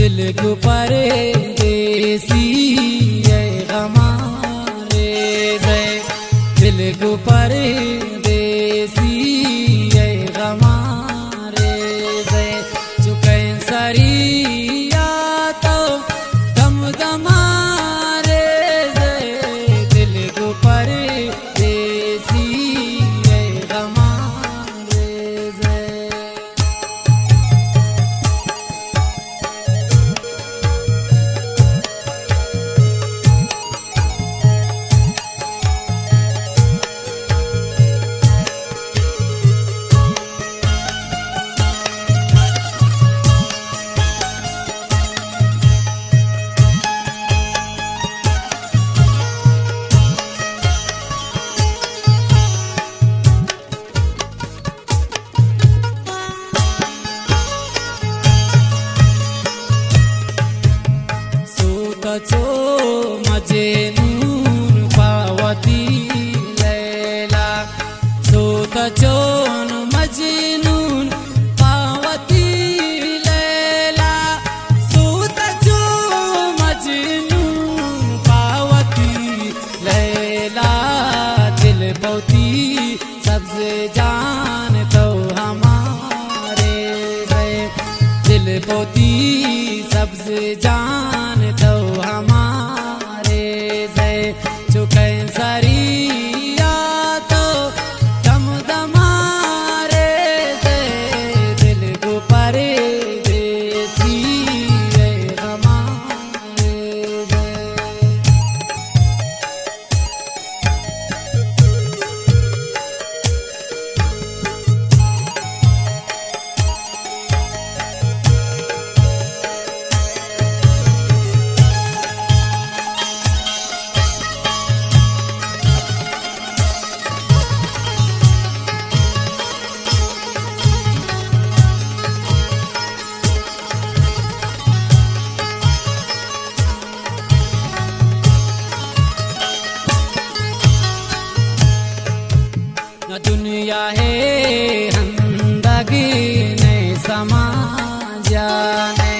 दिल को परदेसी है हमारे से, दिल को परदेसी है हमारे से। चुके सरिया तो दम दमारे से, दिल को परदेसी है हमारे से। चो मजनून पावती लैला, सोत चोन मजनून पावती लैला, सोत चो मजनून पावती लैला। दिल पौती सबसे जान तो हमारे से, दिल पौती सबसे जान तो हमारे से। चुके सरिया तो दम दमारे से, दिल को परदेसी है हमारे से। न दुनिया है जिंदगी नहीं समा जाने,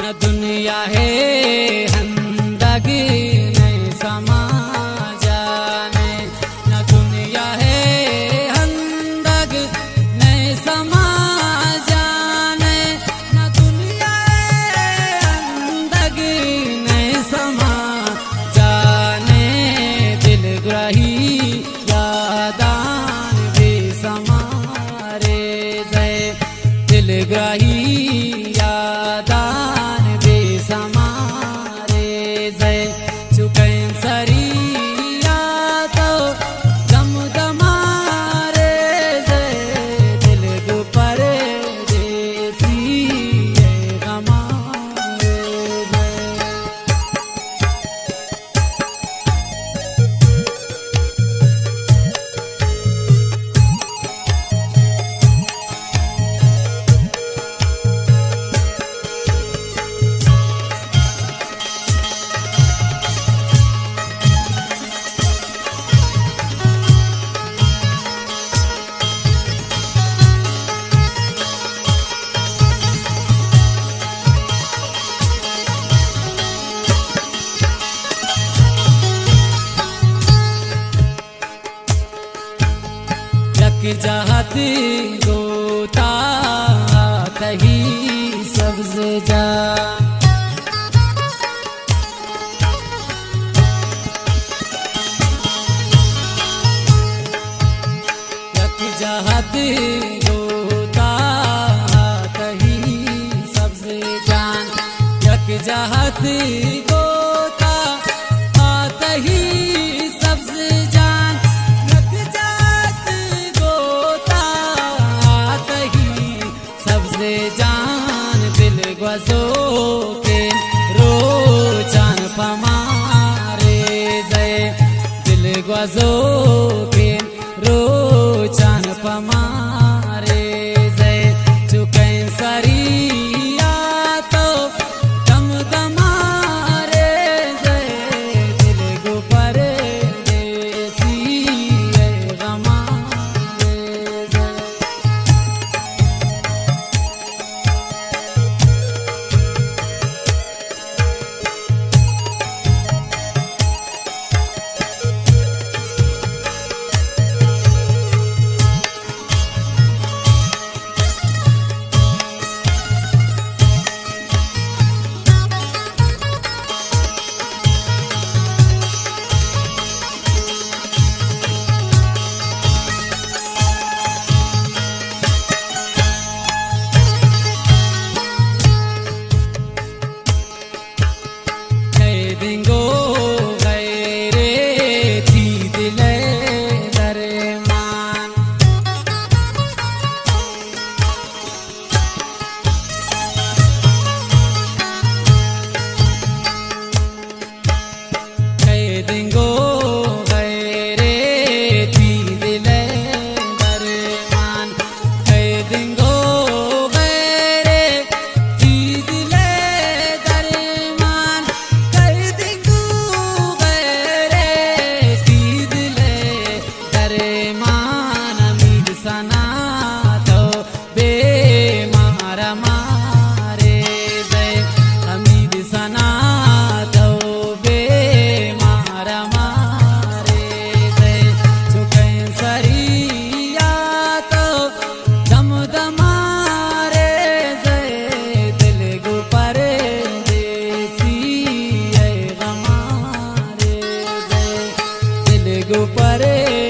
न दुनिया है जिंदगी नहीं समा जाने, न दुनिया है जिंदगी नहीं समा जाने, न दुनिया समा जाने। दिल ग्राही यादान भी समारे से, दिल ग्राही यादान भी समारे से। चुके सरिया तो दम दमारे से, दिल को परदेसी है हमारे से। जहत गोता कहीं सबसे जा, जहत गोता कहीं सबसे जान, यक जहत गोता कहीं सबसे जान, यक जहत गोता कहीं सबसे जान। दिल गजो के रोचान पमारे से, दिल गजो के रोचान पमारे से। चुके सरिया तो दम दमारे से, दिल को परदेसी गो परे